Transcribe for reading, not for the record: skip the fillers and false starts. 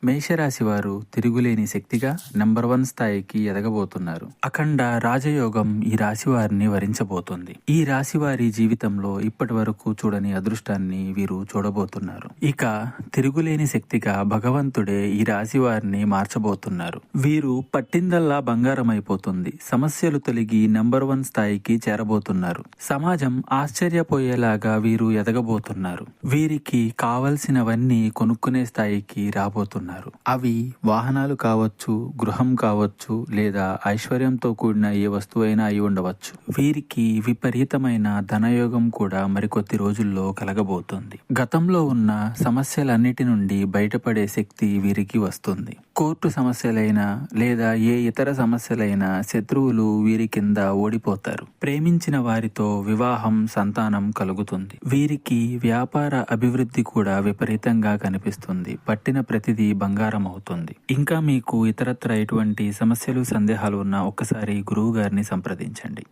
మేషరాశి వారు తిరుగులేని శక్తిగా నెంబర్ 1 స్థాయికి ఎదగబోతున్నారు. అఖండ రాజయోగం ఈ రాశి వారిని వరించబోతుంది. ఈ రాశి వారి జీవితంలో ఇప్పటి వరకు చూడని అదృష్టాన్ని వీరు చూడబోతున్నారు. ఇక తిరుగులేని శక్తిగా భగవంతుడే ఈ రాశి వారిని మార్చబోతున్నారు. వీరు పట్టిందల్లా బంగారం అయిపోతుంది. సమస్యలు తొలగి నెంబర్ 1 స్థాయికి చేరబోతున్నారు. సమాజం ఆశ్చర్యపోయేలాగా వీరు ఎదగబోతున్నారు. వీరికి కావలసినవన్నీ కొనుక్కునే స్థాయికి రాబోతున్నారు. అవి వాహనాలు కావచ్చు, గృహం కావచ్చు, లేదా ఐశ్వర్యంతో కూడిన ఏ వస్తువైనా అయి ఉండవచ్చు. వీరికి విపరీతమైన ధనయోగం కూడా మరికొద్ది రోజుల్లో కలగబోతుంది. గతంలో ఉన్న సమస్యలన్నిటి నుండి బయటపడే శక్తి వీరికి వస్తుంది. కోర్టు సమస్యలైనా లేదా ఏ ఇతర సమస్యలైనా శత్రువులు వీరి కింద ఓడిపోతారు. ప్రేమించిన వారితో వివాహం, సంతానం కలుగుతుంది. వీరికి వ్యాపార అభివృద్ధి కూడా విపరీతంగా కనిపిస్తుంది. పట్టిన ప్రతిదీ బంగారం అవుతుంది. ఇంకా మీకు ఇతరత్ర ఎటువంటి సమస్యలు, సందేహాలు ఉన్నా ఒక్కసారి గురువు గారిని సంప్రదించండి.